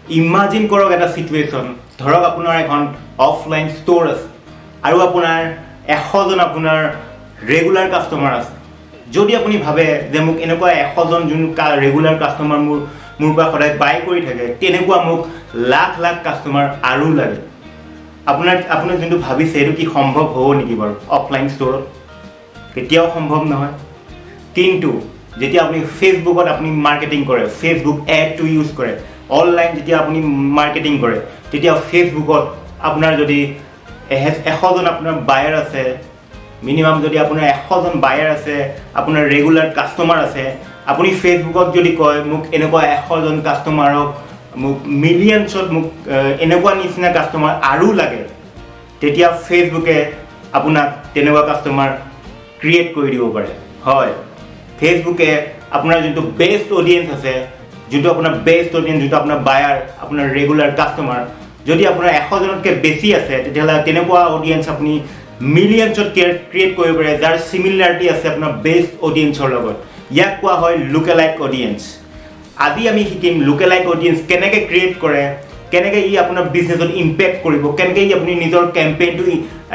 Imagine কৰক এটা situation, ধৰক আপোনাৰ এখন অফলাইন ষ্ট'ৰ আছে আৰু আপোনাৰ 100জন আপোনাৰ ৰেগুলাৰ কাষ্টমাৰ আছে। যদি আপুনি ভাবে যে মোক এনেকুৱা 100জন যোন ৰেগুলাৰ কাষ্টমাৰ মোৰ পৰা সদায় বাই কৰি থাকে, তেনেকুৱা মোক লাখ লাখ কাষ্টমাৰ আৰু লাগে। আপুনি যোনটো ভাবিছে এইটো কি সম্ভৱ হ'ব নেকি বাৰু অফলাইন ষ্ট'ৰত? কেতিয়াও সম্ভৱ নহয়। কিন্তু যেতিয়া আপুনি ফেচবুকত আপুনি মাৰ্কেটিং কৰে, ফেচবুক এডটো ইউজ কৰে, অনলাইন যেতিয়া আপুনি মাৰ্কেটিং কৰে, তেতিয়া ফেচবুকত আপোনাৰ যদি 100জন আপোনাৰ বায়াৰ আছে, মিনিমাম যদি আপোনাৰ 100জন বায়াৰ আছে, আপোনাৰ ৰেগুলাৰ কাষ্টমাৰ আছে, আপুনি ফেচবুকত যদি কয় মোক এনেকুৱা 100জন কাষ্টমাৰক মোক মিলিয়নছত মোক এনেকুৱা নিচিনা কাষ্টমাৰ আৰু লাগে, তেতিয়া ফেচবুকে আপোনাক তেনেকুৱা কাষ্টমাৰ ক্ৰিয়েট কৰি দিব পাৰে। হয়, ফেচবুকে আপোনাৰ যোনটো বেষ্ট অডিয়েঞ্চ আছে, যোনটো আপোনাৰ বেষ্ট অডিয়েঞ্চ, যোনটো আপোনাৰ বায়াৰ, আপোনাৰ ৰেগুলাৰ কাষ্টমাৰ, যদি আপোনাৰ 100জনতকৈ বেছি আছে, তেতিয়াহ'লে তেনেকুৱা অডিয়েঞ্চ আপুনি মিলিয়নছত ক্ৰিয়েট কৰিব পাৰে, যাৰ চিমিলাৰিটি আছে আপোনাৰ বেষ্ট অডিয়েঞ্চৰ লগত। ইয়াক কোৱা হয় লুকেলাইক অডিয়েঞ্চ। আজি আমি শিকিম লুকেলাইক অডিয়েঞ্চ কেনেকৈ ক্ৰিয়েট কৰে, কেনেকৈ ই আপোনাৰ বিজনেছত ইম্পেক্ট কৰিব, কেনেকৈ ই আপুনি নিজৰ কেম্পেইনটো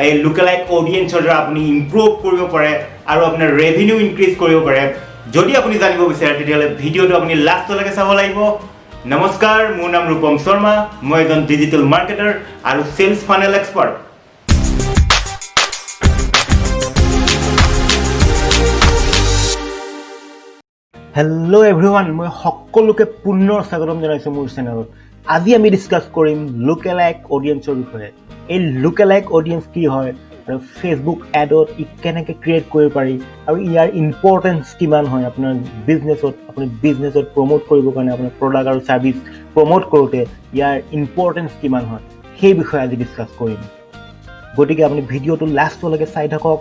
এই লুকেলাইক অডিয়েঞ্চৰ দ্বাৰা আপুনি ইম্প্ৰুভ কৰিব পাৰে আৰু আপোনাৰ ৰেভিনিউ ইনক্ৰিজ কৰিব পাৰে। যদি আপুনি জানিব বিচাৰে তেতিয়াহ'লে ভিডিঅ'টো আপুনি লাষ্টলৈকে চাব লাগিব। নমস্কাৰ, মোৰ নাম ৰূপম শৰ্মা, মই এজন ডিজিটেল মাৰ্কেটাৰ আৰু sales funnel expert. Hello' everyone, মই সকলোকে পুনৰ স্বাগতম জনাইছোঁ মোৰ চেনেলত। আজি আমি ডিছকাছ কৰিম লুকেলাইক অডিয়েঞ্চৰ বিষয়ে। এই লুকেলাইক অডিয়েঞ্চ কি হয় আৰু ফেচবুক এডত ই কেনেকৈ ক্ৰিয়েট কৰিব পাৰি আৰু ইয়াৰ ইম্পৰ্টেঞ্চ কিমান হয় আপোনাৰ বিজনেছত। আপুনি বিজনেছত প্ৰমোট কৰিবৰ কাৰণে, আপোনাৰ প্ৰডাক্ট আৰু ছাৰ্ভিচ প্ৰমোট কৰোঁতে ইয়াৰ ইম্পৰ্টেঞ্চ কিমান হয়, সেই বিষয়ে আজি ডিছকাছ কৰিম। গতিকে আপুনি ভিডিঅ'টো লাষ্টলৈকে চাই থাকক।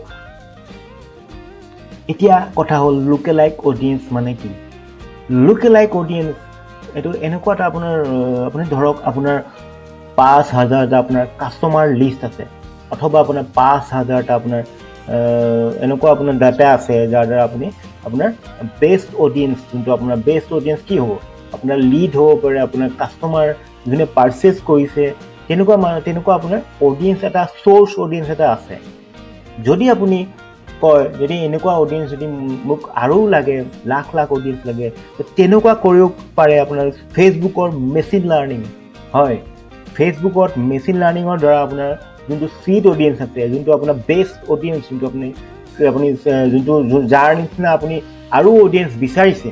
এতিয়া কথা হ'ল লুকেলাইক অডিয়েঞ্চ মানে কি। লুকেলাইক অডিয়েঞ্চ এইটো এনেকুৱা এটা আপুনি ধৰক আপোনাৰ 5,000টা আপোনাৰ কাষ্টমাৰ লিষ্ট আছে, অথবা আপোনাৰ 5,000টা আপোনাৰ এনেকুৱা আপোনাৰ ডাটা আছে, যাৰ দ্বাৰা আপুনি আপোনাৰ বেষ্ট অডিয়েঞ্চ, যোনটো আপোনাৰ বেষ্ট অডিয়েঞ্চ কি হ'ব, আপোনাৰ লিড হ'ব পাৰে, আপোনাৰ কাষ্টমাৰ যোনে পাৰ্চেছ কৰিছে, তেনেকুৱা আপোনাৰ অডিয়েঞ্চ এটা, চ'ৰ্চ অডিয়েঞ্চ এটা আছে। যদি আপুনি কয় যদি এনেকুৱা অডিয়েঞ্চ যদি মোক আৰু লাগে, লাখ লাখ অডিয়েঞ্চ লাগে, তেনেকুৱা কৰিব পাৰে আপোনাৰ ফেচবুকৰ মেচিন লাৰ্ণিং। হয়, ফেচবুকত মেচিন লাৰ্ণিঙৰ দ্বাৰা আপোনাৰ যোনটো চিড অডিয়েঞ্চ আছে, যোনটো আপোনাৰ বেষ্ট অডিয়েঞ্চ, যোনটো আপুনি যোনটো যাৰ নিচিনা আপুনি আৰু অডিয়েঞ্চ বিচাৰিছে,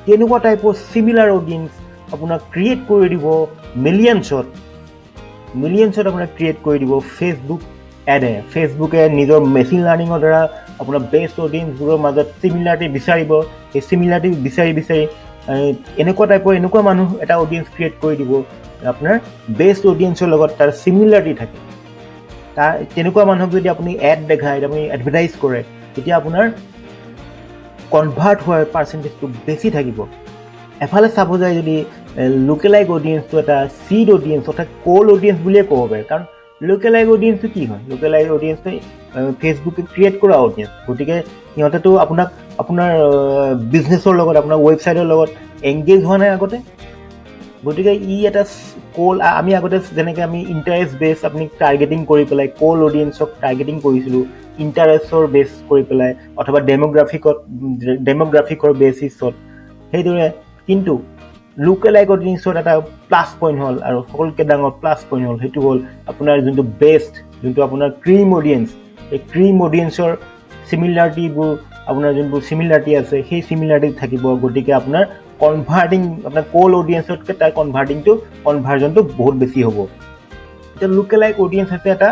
তেনেকুৱা টাইপৰ চিমিলাৰ অডিয়েঞ্চ আপোনাক ক্ৰিয়েট কৰি দিব মিলিয়নছত আপোনাক ক্ৰিয়েট কৰি দিব ফেচবুক এডে। ফেচবুকে নিজৰ মেচিন লাৰ্ণিঙৰ দ্বাৰা আপোনাৰ বেষ্ট অডিয়েঞ্চবোৰৰ মাজত চিমিলাৰিটি বিচাৰিব। সেই চিমিলাৰিটি বিচাৰি এনেকুৱা মানুহ এটা অডিয়েঞ্চ ক্ৰিয়েট কৰি দিব, আপোনাৰ বেষ্ট অডিয়েঞ্চৰ লগত তাৰ চিমিলাৰিটি থাকে। তেনেকুৱা মানুহক যদি আপুনি এড দেখায়, আপুনি এডভাৰটাইজ কৰে, তেতিয়া আপোনাৰ কনভাৰ্ট হোৱাৰ পাৰ্চেণ্টেজটো বেছি থাকিব। এফালে চাব যায় যদি লোকেলাইক অডিয়েঞ্চটো এটা চিড অডিয়েঞ্চ অৰ্থাৎ ক'ল্ড অডিয়েঞ্চ বুলিয়ে ক'ব পাৰে। কাৰণ লোকেলাইক অডিয়েঞ্চটো কি হয়, লোকেলাইক অডিয়েঞ্চটো ফেচবুকে ক্ৰিয়েট কৰা অডিয়েঞ্চ। গতিকে সিহঁতেতো আপোনাৰ বিজনেছৰ লগত, আপোনাৰ ৱেবছাইটৰ লগত এংগেজ হোৱা নাই আগতে। গতিকে ই এটা আমি আগতে যেনেকৈ আমি ইণ্টাৰেষ্ট বেছ আপুনি টাৰ্গেটিং কৰি পেলাই ক'ল্ড অডিয়েঞ্চক টাৰ্গেটিং কৰিছিলোঁ, ইণ্টাৰেষ্টৰ বেছ কৰি পেলাই, অথবা ডেম'গ্ৰাফিকৰ বেচিছত, সেইদৰে। কিন্তু লোকেলাইক অডিয়েঞ্চৰ এটা প্লাছ পইণ্ট হ'ল, আৰু সকলোতকৈ ডাঙৰ প্লাছ পইণ্ট হ'ল, সেইটো হ'ল আপোনাৰ যোনটো বেষ্ট, যোনটো আপোনাৰ ক্ৰীম অডিয়েঞ্চ। এই ক্ৰীম অডিয়েঞ্চৰ চিমিলাৰিটিবোৰ, আপোনাৰ যোনবোৰ চিমিলাৰিটি আছে, সেই চিমিলাৰিটি থাকিব। গতিকে আপোনাৰ আপোনাৰ ক'ল্ড অডিয়েঞ্চতকৈ তাৰ কনভাৰ্জনটো বহুত বেছি হ'ব। এতিয়া লোকেলাইক অডিয়েঞ্চ হৈছে এটা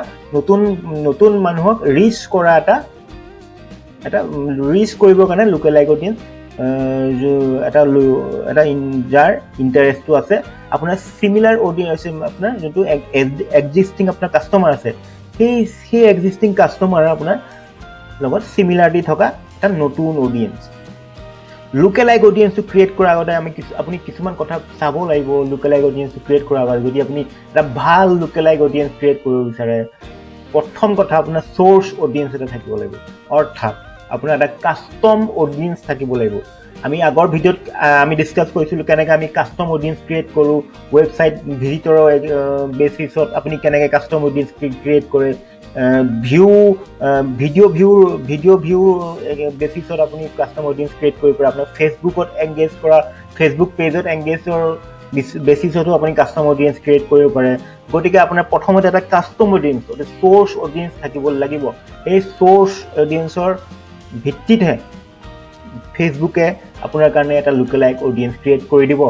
নতুন মানুহক ৰিচ কৰা এটা ৰিচ কৰিবৰ কাৰণে লোকেলাইক অডিয়েঞ্চ এটা যাৰ ইণ্টাৰেষ্টটো আছে আপোনাৰ চিমিলাৰ অডিয়েঞ্চ, আপোনাৰ যোনটো এক্সিষ্টিং আপোনাৰ কাষ্টমাৰ আছে, সেই এক্সিষ্টিং কাষ্টমাৰ আপোনাৰ লগত চিমিলাৰিটি থকা এটা নতুন অডিয়েঞ্চ। লোকেলাইক অডিয়েঞ্চটো ক্ৰিয়েট কৰাৰ আগতে আপুনি কিছুমান কথা চাব লাগিব। লোকেলাইক অডিয়েঞ্চটো ক্ৰিয়েট কৰাৰ আগতে যদি আপুনি এটা ভাল লোকেলাইক অডিয়েঞ্চ ক্ৰিয়েট কৰিব বিচাৰে, প্ৰথম কথা আপোনাৰ চ'ৰ্চ অডিয়েঞ্চ এটা থাকিব লাগিব, অৰ্থাৎ আপোনাৰ এটা কাষ্টম অডিয়েঞ্চ থাকিব লাগিব। আমি আগৰ ভিডিঅ'ত আমি ডিছকাছ কৰিছিলোঁ কেনেকৈ আমি কাষ্টম অডিয়েঞ্চ ক্ৰিয়েট কৰোঁ, ৱেবছাইট ভিজিটৰৰ বেচিছত আপুনি কেনেকৈ কাষ্টম অডিয়েঞ্চ ক্ৰিয়েট কৰে, ভিডিঅ' ভিউ বেচিছত আপুনি কাষ্টম অডিয়েঞ্চ ক্ৰিয়েট কৰিব পাৰে, আপোনাৰ ফেচবুকত এংগেজ কৰা, ফেচবুক পেজত এংগেজৰ বেচিছতো আপুনি কাষ্টম অডিয়েঞ্চ ক্ৰিয়েট কৰিব পাৰে। গতিকে আপোনাৰ প্ৰথমতে এটা কাষ্টম অডিয়েঞ্চ, চ'ৰ্চ অডিয়েঞ্চ থাকিব লাগিব। এই চ'ৰ্চ অডিয়েঞ্চৰ ভিত্তিতহে ফেচবুকে আপোনাৰ কাৰণে এটা লুকেলাইক অডিয়েঞ্চ ক্ৰিয়েট কৰি দিব।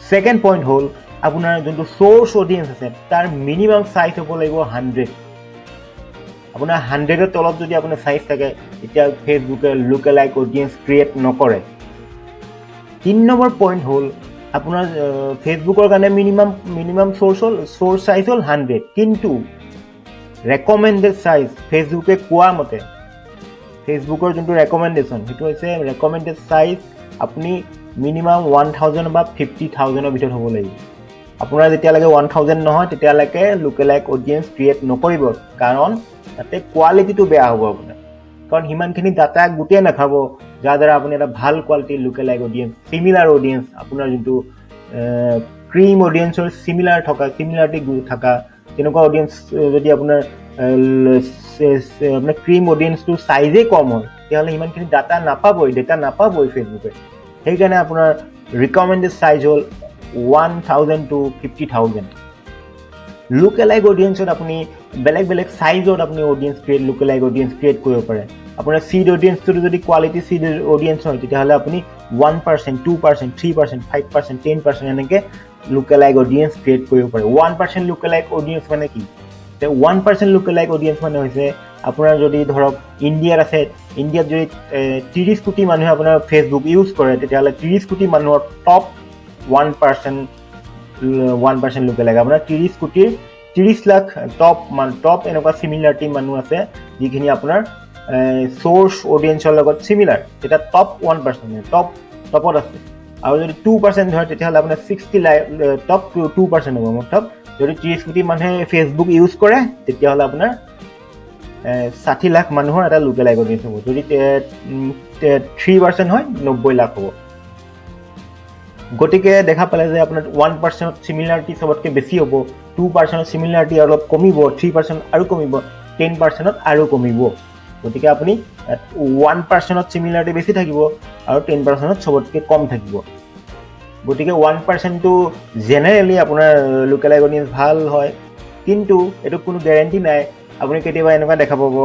ছেকেণ্ড পইণ্ট হ'ল আপোনাৰ যোনটো চ'ৰ্চ অডিয়েঞ্চ আছে তাৰ মিনিমাম চাইজ হ'ব লাগিব 100। আপোনাৰ 100ৰ তলত যদি আপোনাৰ চাইজ থাকে তেতিয়া ফেচবুকে লুকেলাইক অডিয়েঞ্চ ক্ৰিয়েট নকৰে। 3 নম্বৰ পইণ্ট হ'ল আপোনাৰ ফেচবুকৰ কাৰণে মিনিমাম চ'ৰ্চ চাইজ হ'ল 100, কিন্তু ৰেকমেণ্ডেড চাইজ ফেচবুকে কোৱা মতে ফেচবুকৰ যোনটো ৰেকমেণ্ডেশ্যন সেইটো হৈছে ৰেকমেণ্ডেড চাইজ আপুনি মিনিমাম 1000 বা 50,000ৰ ভিতৰত হ'ব লাগিব। আপোনাৰ যেতিয়ালৈকে 1000 নহয় তেতিয়ালৈকে লুকেলাইক অডিয়েঞ্চ ক্ৰিয়েট নকৰিব, কাৰণ তাতে কোৱালিটিটো বেয়া হ'ব আপোনাৰ, কাৰণ সিমানখিনি ডাটা গোটেই নাখাব যাৰ দ্বাৰা আপুনি এটা ভাল কোৱালিটিৰ লুকেলাইক অডিয়েঞ্চ, চিমিলাৰ অডিয়েঞ্চ, আপোনাৰ যোনটো ক্ৰীম অডিয়েঞ্চৰ চিমিলাৰিটি থকা তেনেকুৱা অডিয়েঞ্চ যদি আপোনাৰ ক্ৰীম অডিয়েঞ্চটোৰ চাইজেই কম হয় তেতিয়াহ'লে সিমানখিনি ডেটা নাপাবই ফেচবুকে। সেইকাৰণে আপোনাৰ ৰিকমেণ্ডেড চাইজ হ'ল 1000 to 50,000। লুকেলাইক অডিয়েঞ্চত আপুনি বেলেগ চাইজত আপুনি লুকেলাইক অডিয়েঞ্চ ক্ৰিয়েট কৰিব পাৰে। আপোনাৰ চিড অডিয়েঞ্চটো যদি কোৱালিটি চিড অডিয়েঞ্চ হয় তেতিয়াহ'লে আপুনি 1%, 2%, 3%, 5%, 10% এনেকৈ লুকেলাইক অডিয়েঞ্চ ক্ৰিয়েট কৰিব পাৰে। 1% লুকেলাইক অডিয়েঞ্চ মানে কি? 1% লুকেলাইক অডিয়েঞ্চ মানে হৈছে আপোনাৰ যদি ধৰক ইণ্ডিয়াত আছে, ইণ্ডিয়াত যদি 30 কোটি মানুহে আপোনাৰ ফেচবুক ইউজ কৰে তেতিয়াহ'লে 30 কোটি মানুহৰ টপ 1% লুকেলাইক, আপোনাৰ 30 কোটিৰ 30 লাখ টপ এনেকুৱা চিমিলাৰিটি মানুহ আছে যিখিনি আপোনাৰ চ'ৰ্চ অডিয়েঞ্চৰ লগত চিমিলাৰ, তেতিয়া টপ 1% টপত আছে। আৰু যদি 2% হয় তেতিয়াহ'লে আপোনাৰ 60 লাখ টপ 2% হ'ব। মতলব যদি 30 কোটি মানুহে ফেচবুক ইউজ কৰে তেতিয়াহ'লে আপোনাৰ 60 লাখ মানুহৰ এটা লুকেলাইক অডিয়েঞ্চ হ'ব। যদি 3% হয় 90 লাখ হ'ব। গতিকে দেখা পালে যে আপোনাৰ 1% চিমিলাৰিটি চবতকৈ বেছি হ'ব, 2% চিমিলাৰিটি অলপ কমিব, 3% আৰু কমিব, 10% আৰু কমিব। গতিকে আপুনি 1% চিমিলাৰিটি বেছি থাকিব আৰু 10% চবতকৈ কম থাকিব। গতিকে 1%টো জেনেৰেলি আপোনাৰ লুকেলাইক অডিয়েঞ্চ ভাল হয়, কিন্তু এইটো কোনো গেৰেণ্টি নাই। আপুনি কেতিয়াবা এনেকুৱা দেখা পাব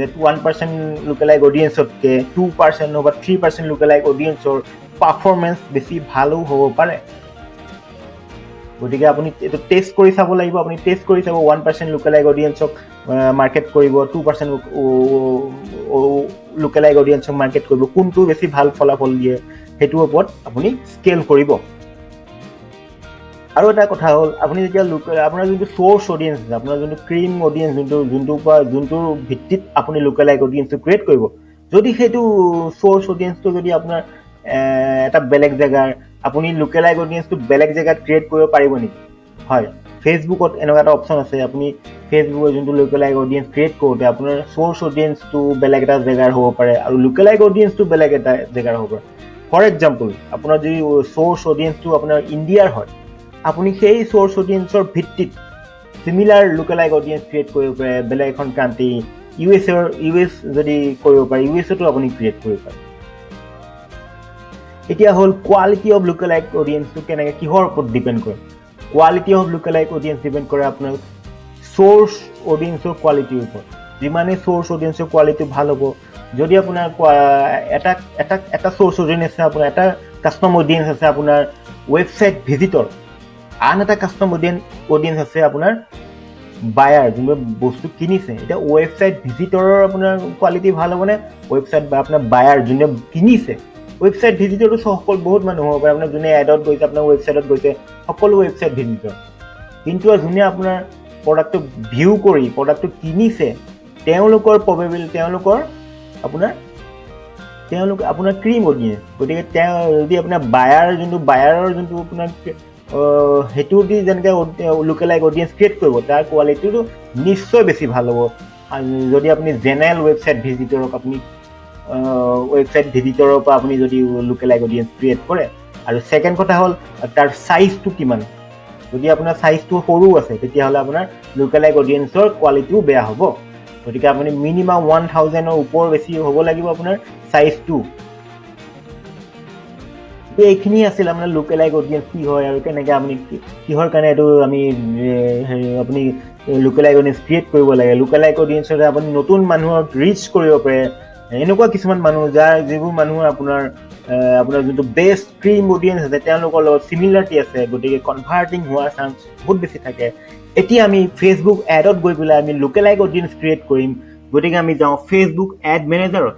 যে 1% লুকেলাইক অডিয়েঞ্চতকৈ 2% বা 3% লুকেলাইক অডিয়েঞ্চৰ পাৰফৰ্মেঞ্চ বেছি ভালো হ'ব পাৰে। গতিকে আপুনি এইটো টেষ্ট কৰি চাব লাগিব। আপুনি টেষ্ট কৰি চাব 1% লুকেলাইক অডিয়েঞ্চক মাৰ্কেট কৰিব, 2% লুকেলাইক অডিয়েঞ্চক মাৰ্কেট কৰিব, কোনটো বেছি ভাল ফলাফল দিয়ে সেইটোৰ ওপৰত আপুনি স্কেল কৰিব। আৰু এটা কথা হ'ল আপুনি যেতিয়া আপোনাৰ যোনটো চ'ৰ্চ অডিয়েঞ্চ আছে, আপোনাৰ যোনটো ক্ৰীম অডিয়েঞ্চ, যোনটোৰ ভিত্তিত আপুনি লুকেলাইক অডিয়েঞ্চটো ক্ৰিয়েট কৰিব, যদি সেইটো চ'ৰ্চ অডিয়েঞ্চটো যদি আপোনাৰ এটা বেলেগ জেগাৰ, আপুনি লুকেলাইক অডিয়েঞ্চটো বেলেগ জেগাত ক্ৰিয়েট কৰিব পাৰিব নেকি? হয়, ফেচবুকত এনেকুৱা এটা অপশ্যন আছে। আপুনি ফেচবুকৰ যোনটো লুকেলাইক অডিয়েঞ্চ ক্ৰিয়েট কৰোঁতে আপোনাৰ চ'ৰ্চ অডিয়েঞ্চটো বেলেগ এটা জেগাৰ হ'ব পাৰে আৰু লুকেলাইক অডিয়েঞ্চটো বেলেগ এটা জেগাৰ হ'ব পাৰে। ফৰ এক্সাম্পল, আপোনাৰ যদি চ'ৰ্চ অডিয়েঞ্চটো আপোনাৰ ইণ্ডিয়াৰ হয়, আপুনি সেই চ'ৰ্চ অডিয়েঞ্চৰ ভিত্তিত চিমিলাৰ লুকেলাইক অডিয়েঞ্চ ক্ৰিয়েট কৰিব পাৰে। বেলেগ এখন কাণ্ট্ৰি ইউএছ যদি কৰিব পাৰে, ইউএছতো আপুনি ক্ৰিয়েট কৰিব পাৰে। এতিয়া হ'ল কোৱালিটি অফ লুকেলাইক অডিয়েঞ্চটো কিহৰ ওপৰত ডিপেণ্ড কৰে? কোৱালিটি অফ লুকেলাইক অডিয়েঞ্চ ডিপেণ্ড কৰে আপোনাৰ চ'ৰ্চ অডিয়েঞ্চৰ কোৱালিটিৰ ওপৰত। যিমানে চ'ৰ্চ অডিয়েঞ্চৰ কোৱালিটি ভাল হ'ব, যদি আপোনাৰ এটা চ'ৰ্চ অডিয়েঞ্চ আছে, আপোনাৰ এটা কাষ্টম অডিয়েঞ্চ আছে আপোনাৰ ৱেবছাইট ভিজিটৰ, আন এটা কাষ্টম অডিয়েঞ্চ আছে আপোনাৰ বায়াৰ, যোনবোৰ বস্তু কিনিছে। এতিয়া ৱেবছাইট ভিজিটৰৰ আপোনাৰ কোৱালিটি ভাল হ'বনে? ৱেবছাইট বা আপোনাৰ বায়াৰ যোনে কিনিছে, ৱেবছাইট ভিজিটৰটো বহুত মানুহ হ'ব পাৰে। আপোনাৰ যোনে এডত গৈছে, আপোনাৰ ৱেবছাইটত গৈছে, সকলো ৱেবছাইট ভিজিটৰ। কিন্তু যোনে আপোনাৰ প্ৰডাক্টটো ভিউ কৰি প্ৰডাক্টটো কিনিছে, তেওঁলোকৰ আপোনাৰ ক্ৰীম অডিয়েঞ্চ। গতিকে যদি আপোনাৰ বায়াৰৰ যোনটো আপোনাৰ সেইটো দি যেনেকৈ লুকেলাইক অডিয়েঞ্চ ক্ৰিয়েট কৰিব, তাৰ কোৱালিটিটো নিশ্চয় বেছি ভাল হ'ব যদি আপুনি জেনেৰেল ৱেবছাইট ভিজিটৰক আপুনি ৱেবছাইট ভিজিটৰৰ পৰা আপুনি যদি লোকেল লাইক অডিয়েন্স ক্ৰিয়েট কৰে আৰু ছেকেণ্ড কথা হ'ল তাৰ চাইজটো কিমান যদি আপোনাৰ চাইজটো সৰু আছে তেতিয়াহ'লে আপোনাৰ লোকেল লাইক অডিয়েন্সৰ কোৱালিটিও বেয়া হ'ব গতিকে আপুনি মিনিমাম 1000ৰ ওপৰ বেছি হ'ব লাগিব আপোনাৰ চাইজটো এইখিনি আছিল আপোনাৰ লোকেল লাইক অডিয়েন্স কি হয় আৰু কেনেকৈ আপুনি কিহৰ কাৰণে এইটো আমি আপুনি লোকেল লাইক অডিয়েন্স ক্ৰিয়েট কৰিব লাগে লোকেল লাইক অডিয়েন্সৰে আপুনি নতুন মানুহক ৰিচ কৰিব পাৰে এনেকুৱা কিছুমান মানুহ যিবোৰ মানুহৰ আপোনাৰ যোনটো বেষ্ট ক্ৰীম অডিয়েন্স আছে তেওঁলোকৰ লগত চিমিলাৰিটি আছে গতিকে কনভাৰ্টিং হোৱাৰ চান্স বহুত বেছি থাকে এতিয়া আমি ফেচবুক এডত গৈ পেলাই আমি লোকেল লাইক অডিয়েন্স ক্ৰিয়েট কৰিম গতিকে আমি যাওঁ ফেচবুক এড মেনেজাৰত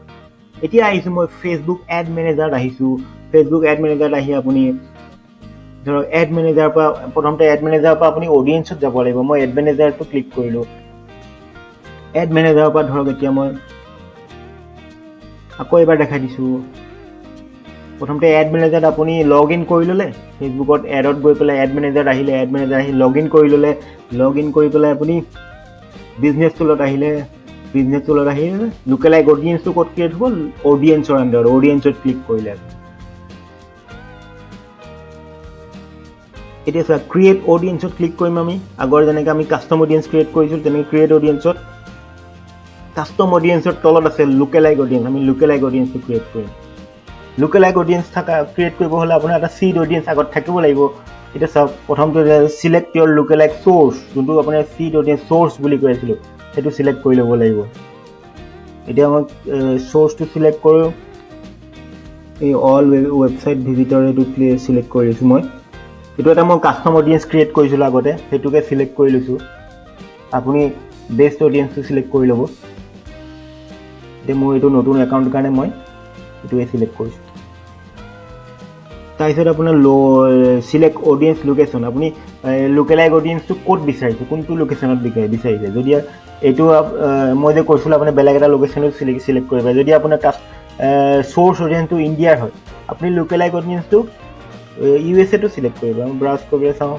এতিয়া আহিছোঁ মই ফেচবুক এড মেনেজাৰত আহিছোঁ ফেচবুক এড মেনেজাৰত আহি আপুনি ধৰক এড মেনেজাৰৰ পৰা প্ৰথমতে এড মেনেজাৰৰ পৰা আপুনি অডিয়েন্সত যাব লাগিব মই এড মেনেজাৰটো ক্লিক কৰিলোঁ এড মেনেজাৰৰ পৰা ধৰক এতিয়া মই আকৌ এবাৰ দেখাই দিছোঁ প্ৰথমতে এড মেনেজাৰত আপুনি লগ ইন কৰি ল'লে ফেচবুকত এডত গৈ পেলাই এড মেনেজাৰত আহিলে এড মেনেজাৰ আহি লগ ইন কৰি ল'লে লগ ইন কৰি পেলাই আপুনি বিজনেছ টুলত আহিলে বিজনেছ টুলত আহিলে লোকেল লাইক অডিয়েন্সটো ক'ত ক্ৰিয়েট হ'ব অডিয়েন্সৰ আণ্ডাৰত অডিয়েন্সত ক্লিক কৰিলে এতিয়া চোৱা ক্ৰিয়েট অডিয়েন্সত ক্লিক কৰিম আমি আগৰ যেনেকৈ আমি কাষ্টম অডিয়েন্স ক্ৰিয়েট কৰিছিলোঁ তেনেকৈ ক্ৰিয়েট অডিয়েন্সত কাষ্টম অডিয়েন্সৰ তলত আছে লোকেল লাইক অডিয়েন্স আমি লোকেল লাইক অডিয়েন্সটো ক্ৰিয়েট কৰিম লোকেল লাইক অডিয়েন্স ক্ৰিয়েট কৰিব হ'লে আপোনাৰ এটা চিড অডিয়েন্স আগত থাকিব লাগিব এতিয়া চাওক প্ৰথমটো চিলেক্ট ইয়ৰ লোকেল লাইক চ'ৰ্চ যোনটো আপোনাৰ চিড অডিয়েন্স চ'ৰ্চ বুলি কৈ আছিলোঁ সেইটো চিলেক্ট কৰি ল'ব লাগিব এতিয়া মই চ'ৰ্চটো চিলেক্ট কৰোঁ এই অল ৱেবছাইট ভিজিটৰ এইটো চিলেক্ট কৰি লৈছোঁ মই এইটো এটা মই কাষ্টম অডিয়েন্স ক্ৰিয়েট কৰিছিলোঁ আগতে সেইটোকে চিলেক্ট কৰি লৈছোঁ আপুনি বেষ্ট অডিয়েন্সটো চিলেক্ট কৰি ল'ব এতিয়া মোৰ এইটো নতুন একাউণ্টৰ কাৰণে মই এইটোৱে চিলেক্ট কৰিছোঁ তাৰপিছত আপোনাৰ চিলেক্ট অডিয়েন্স লোকেশ্যন আপুনি লোকেল লাইক অডিয়েন্সটো ক'ত বিচাৰিছে কোনটো লোকেশ্যনত বিচাৰিছে যদি এইটো মই যে কৈছিলোঁ আপুনি বেলেগ এটা লোকেশ্যনত চিলেক্ট কৰিব যদি আপোনাৰ চ'ৰ্চ অডিয়েন্সটো ইণ্ডিয়াৰ হয় আপুনি লোকেল লাইক অডিয়েন্সটো USA টো চিলেক্ট কৰিব আমি ব্ৰাউজ কৰিবলৈ চাওঁ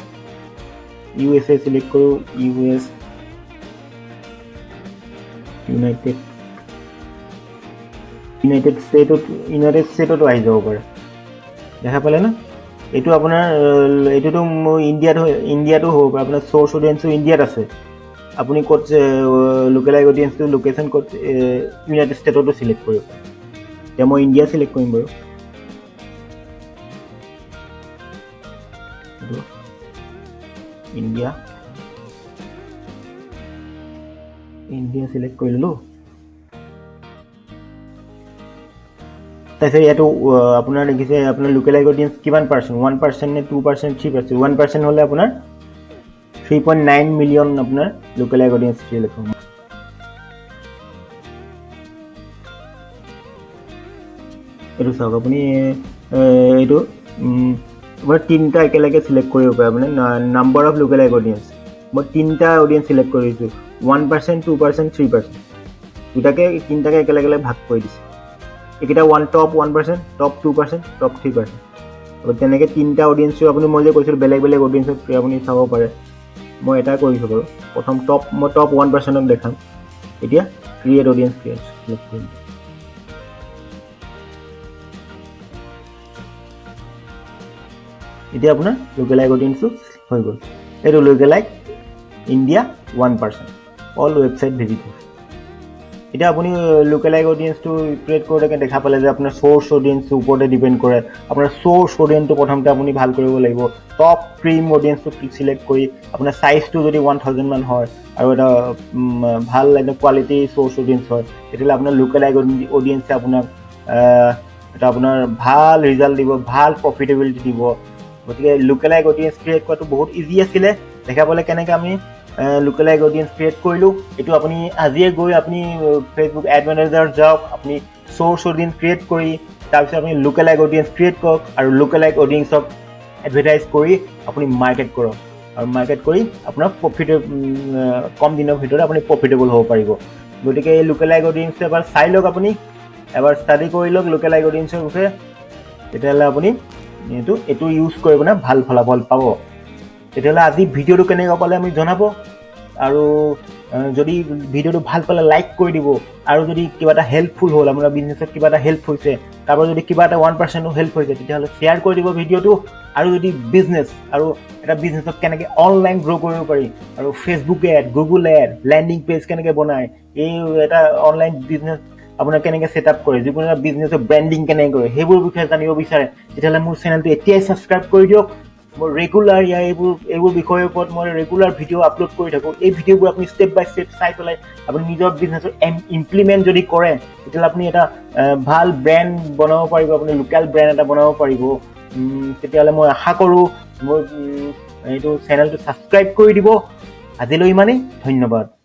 USA চিলেক্ট কৰোঁ US ইউনাইটেড ষ্টেটতো আহি যাব পাৰে দেখা পালে ন এইটো আপোনাৰ এইটোতো মোৰ ইণ্ডিয়াতো হ'ব পাৰে আপোনাৰ চ'ৰ্চ অডিয়েন্সটো ইণ্ডিয়াত আছে আপুনি ক'ত লোকেল লাইক অডিয়েন্সটো লোকেশ্যন ক'ত ইউনাইটেড ষ্টেটতো চিলেক্ট কৰিব পাৰে এতিয়া মই ইণ্ডিয়া চিলেক্ট কৰিম বাৰু ইণ্ডিয়া চিলেক্ট কৰি ল'লোঁ তাৰপিছত ইয়াতো আপোনাৰ দেখিছে আপোনাৰ লোকেল লাইক অডিয়েন্স কিমান পাৰ্চেণ্ট 1% নে 2% 3% 1% হ'লে আপোনাৰ 3.9 মিলিয়ন আপোনাৰ লোকেল লাইক অডিয়েন্স চিলেক্ট হ'ব এইটো চাওক আপুনি এইটো মই তিনিটা একেলগে চিলেক্ট কৰিব পাৰে মানে number of local like audience মই তিনিটা অডিয়েন্স চিলেক্ট কৰিছোঁ 1% 2% 3% তিনিটাকে একেলগে ভাগ কৰি দিছে এইকেইটা টপ 1% টপ 2% টপ 3% তেনেকৈ তিনিটা অডিয়েন্সটো আপুনি মই যে কৈছিলোঁ বেলেগ বেলেগ অডিয়েন্সত আপুনি চাব পাৰে মই এটা কৰিছোঁ বাৰু প্ৰথম মই টপ 1%ক দেখাম এতিয়া ক্ৰিয়েট অডিয়েন্স চিলেক্ট কৰিম এতিয়া আপোনাৰ লোকেল লাইক অডিয়েন্সটো হৈ গ'ল এইটো local like India 1% all website visitor এতিয়া আপুনি লোকেল লাইক অডিয়েন্সটো ক্ৰিয়েট কৰোঁতে দেখা পালে যে আপোনাৰ চ'ৰ্চ অডিয়েন্সটোৰ ওপৰতে ডিপেণ্ড কৰে আপোনাৰ চ'ৰ্চ অডিয়েন্সটো প্ৰথমতে আপুনি ভাল কৰিব লাগিব টপ ক্ৰীম অডিয়েন্সটো চিলেক্ট কৰি আপোনাৰ চাইজটো যদি 1000 মান হয় আৰু এটা ভাল এটা কোৱালিটি চ'ৰ্চ অডিয়েন্স হয় তেতিয়াহ'লে আপোনাৰ লোকেল লাইক অডিয়েন্সে আপোনাক এটা আপোনাৰ ভাল ৰিজাল্ট দিব ভাল প্ৰফিটেবিলিটি দিব গতিকে লোকেল লাইক অডিয়েন্স ক্ৰিয়েট কৰাটো বহুত ইজি আছিলে দেখা পালে কেনেকৈ আমি লোকেল লাইক অডিয়েন্স ক্ৰিয়েট কৰিলোঁ এইটো আপুনি আজিয়ে গৈ আপুনি ফেচবুক এড মেনেজাৰত যাওক আপুনি চ'ৰ্চ অডিয়েন্স ক্ৰিয়েট কৰি তাৰপিছত আপুনি লোকেল লাইক অডিয়েন্স ক্ৰিয়েট কৰক আৰু লোকেল লাইক অডিয়েন্সক এডভাৰটাইজ কৰি আপুনি মাৰ্কেট কৰক আৰু মাৰ্কেট কৰি আপোনাৰ কম দিনৰ ভিতৰত আপুনি প্ৰফিটেবল হ'ব পাৰিব গতিকে এই লোকেল লাইক অডিয়েন্সটো এবাৰ চাই লওক আপুনি এবাৰ ষ্টাডি কৰি লওক লোকেল লাইক অডিয়েন্সৰ বিষয়ে তেতিয়াহ'লে আপুনি এইটো ইউজ কৰিব না ভাল ফলাফল পাব তেতিয়াহ'লে আজি ভিডিঅ'টো কেনেকুৱা পালে আমি জনাব আৰু যদি ভিডিঅ'টো ভাল পালে লাইক কৰি দিব আৰু যদি কিবা এটা হেল্পফুল হ'ল আপোনাৰ বিজনেছত কিবা এটা হেল্প হৈছে তাৰ পৰা যদি কিবা এটা 1%ও হেল্প হৈছে তেতিয়াহ'লে শ্বেয়াৰ কৰি দিব ভিডিঅ'টো আৰু যদি বিজনেছ আৰু এটা বিজনেছত কেনেকৈ অনলাইন গ্ৰ' কৰিব পাৰি আৰু Facebook ad Google ad landing page কেনেকৈ বনায় এই এটা অনলাইন বিজনেছ আপোনাৰ কেনেকৈ ছেট আপ কৰে যিকোনো এটা বিজনেছৰ ব্ৰেণ্ডিং কেনেকৈ কৰে সেইবোৰ বিষয়ে জানিব বিচাৰে তেতিয়াহ'লে মোৰ চেনেলটো এতিয়াই ছাবস্ক্ৰাইব কৰি দিয়ক মই ৰেগুলাৰ এইবোৰ বিষয়ৰ ওপৰত মই ৰেগুলাৰ ভিডিঅ' আপলোড কৰি থাকোঁ এই ভিডিঅ'বোৰ আপুনি ষ্টেপ বাই ষ্টেপ চাই পেলাই আপুনি নিজৰ বিজনেছৰ ইমপ্লিমেণ্ট যদি কৰে তেতিয়াহ'লে আপুনি এটা ভাল ব্ৰেণ্ড বনাব পাৰিব আপুনি লোকেল ব্ৰেণ্ড এটা বনাব পাৰিব তেতিয়াহ'লে মই আশা কৰোঁ মোৰ এইটো চেনেলটো ছাবস্ক্ৰাইব কৰি দিব আজিলৈ ইমানেই ধন্যবাদ